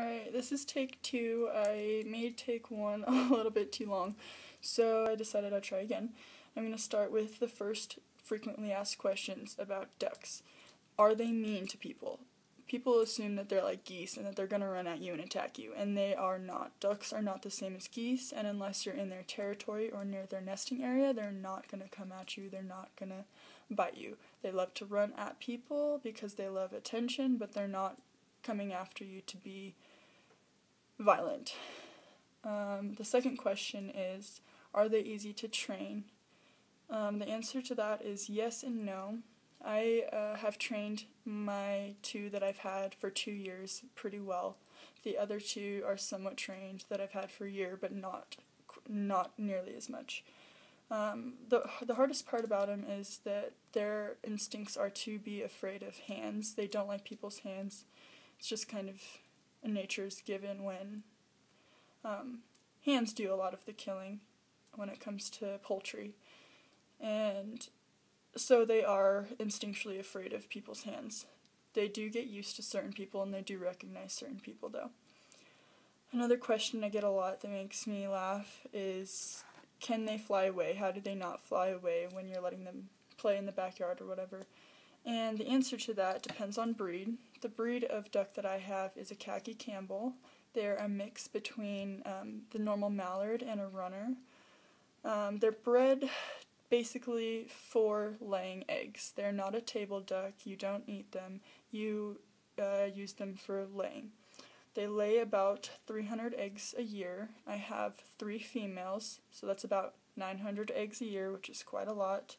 Alright, this is take 2. I made take 1 a little bit too long, so I decided I'd try again. I'm going to start with the first frequently asked questions about ducks. Are they mean to people? People assume that they're like geese and that they're going to run at you and attack you, and they are not. Ducks are not the same as geese, and unless you're in their territory or near their nesting area, they're not going to come at you, they're not going to bite you. They love to run at people because they love attention, but they're not coming after you to be violent. The second question is, are they easy to train? The answer to that is yes and no. I have trained my 2 that I've had for 2 years pretty well. The other 2 are somewhat trained that I've had for a year, but not nearly as much. The hardest part about them is that their instincts are to be afraid of hands. They don't like people's hands. It's just kind of a nature's given when hands do a lot of the killing when it comes to poultry. And so they are instinctually afraid of people's hands. They do get used to certain people and they do recognize certain people though. Another question I get a lot that makes me laugh is, can they fly away? How do they not fly away when you're letting them play in the backyard or whatever? And the answer to that depends on breed. The breed of duck that I have is a khaki Campbell. They're a mix between the normal mallard and a runner. They're bred basically for laying eggs. They're not a table duck. You don't eat them. You use them for laying. They lay about 300 eggs a year. I have 3 females, so that's about 900 eggs a year, which is quite a lot.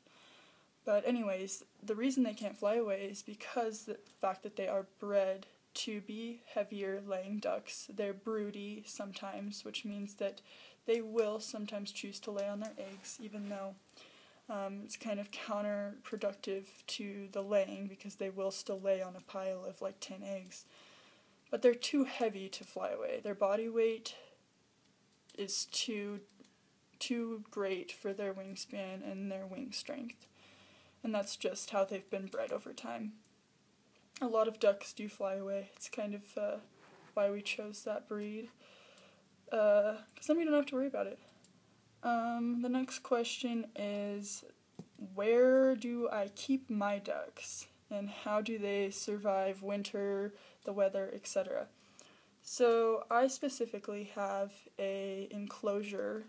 But anyways, the reason they can't fly away is because the fact that they are bred to be heavier laying ducks. They're broody sometimes, which means that they will sometimes choose to lay on their eggs, even though it's kind of counterproductive to the laying because they will still lay on a pile of like 10 eggs. But they're too heavy to fly away. Their body weight is too great for their wingspan and their wing strength. And that's just how they've been bred over time. A lot of ducks do fly away. It's kind of why we chose that breed. Because then we don't have to worry about it. The next question is, where do I keep my ducks? And how do they survive winter, the weather, etc.? So I specifically have an enclosure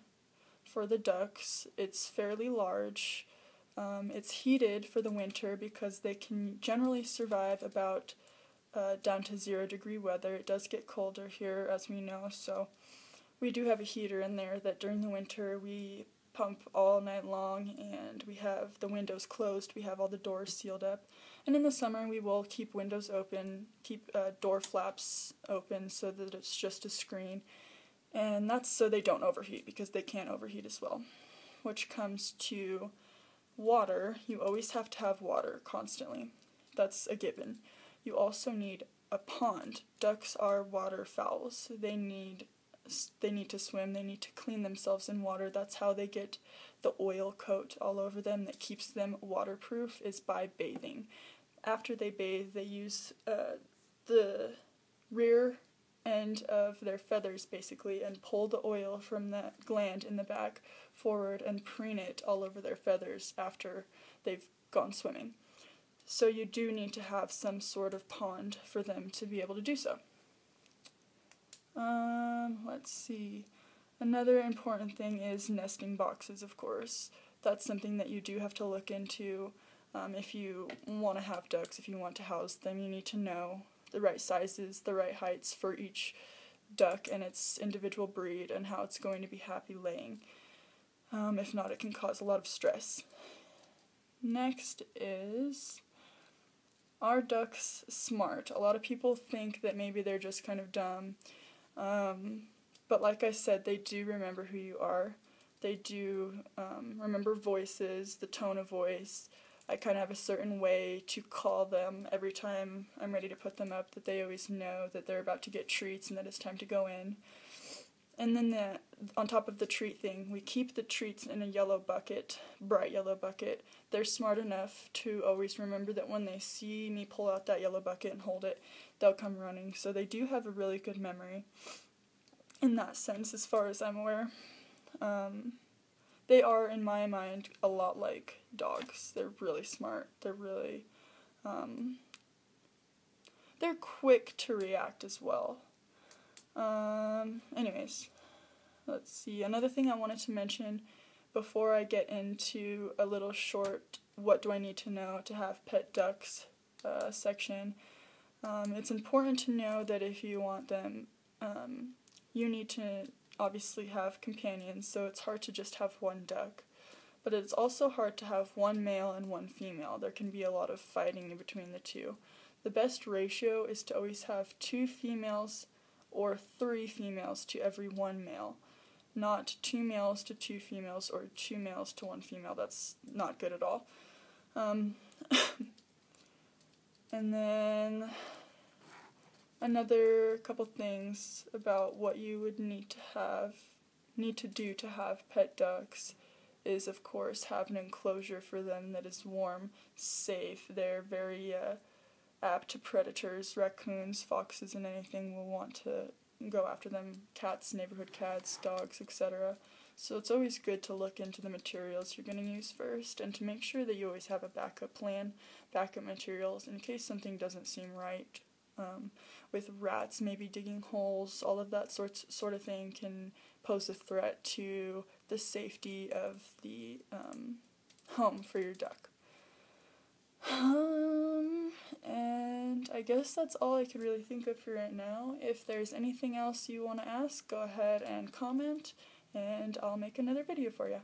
for the ducks. It's fairly large. It's heated for the winter because they can generally survive about down to 0-degree weather. It does get colder here, as we know, so we do have a heater in there that during the winter we pump all night long, and we have the windows closed, we have all the doors sealed up. And in the summer we will keep windows open, keep door flaps open so that it's just a screen. And that's so they don't overheat, because they can't overheat as well. Which comes to water. You always have to have water constantly. That's a given. You also need a pond. Ducks are waterfowls. They need to swim, they need to clean themselves in water. That's how they get the oil coat all over them that keeps them waterproof, is by bathing. After they bathe, they use the rear end of their feathers basically and pull the oil from that gland in the back forward and preen it all over their feathers after they've gone swimming. So you do need to have some sort of pond for them to be able to do so. Let's see. Another important thing is nesting boxes, of course. That's something that you do have to look into if you want to have ducks, if you want to house them. You need to know the right sizes, the right heights for each duck and its individual breed and how it's going to be happy laying. If not, it can cause a lot of stress. Next is, are ducks smart? A lot of people think that maybe they're just kind of dumb. But like I said, they do remember who you are. They do remember voices, the tone of voice. I kind of have a certain way to call them every time I'm ready to put them up, that they always know that they're about to get treats and that it's time to go in. And then on top of the treat thing, we keep the treats in a yellow bucket, bright yellow bucket. They're smart enough to always remember that when they see me pull out that yellow bucket and hold it, they'll come running. So they do have a really good memory in that sense, as far as I'm aware. They are, in my mind, a lot like dogs. They're really smart. They're really, they're quick to react as well. Anyways, let's see. Another thing I wanted to mention before I get into a little short what do I need to know to have pet ducks section. It's important to know that if you want them, you need to obviously have companions, so it's hard to just have one duck. But it's also hard to have one male and one female. There can be a lot of fighting in between the two. The best ratio is to always have 2 females or 3 females to every 1 male. Not 2 males to 2 females or 2 males to 1 female. That's not good at all. And then another couple things about what you would need to do to have pet ducks is, of course, have an enclosure for them that is warm, safe. They're very apt to predators, raccoons, foxes, and anything will want to go after them, cats, neighborhood cats, dogs, etc. So it's always good to look into the materials you're going to use first, and to make sure that you always have a backup plan, backup materials, in case something doesn't seem right. With rats maybe digging holes, all of that sort of thing can pose a threat to the safety of the home for your duck. And I guess that's all I could really think of for right now. If there's anything else you want to ask, go ahead and comment, and I'll make another video for you.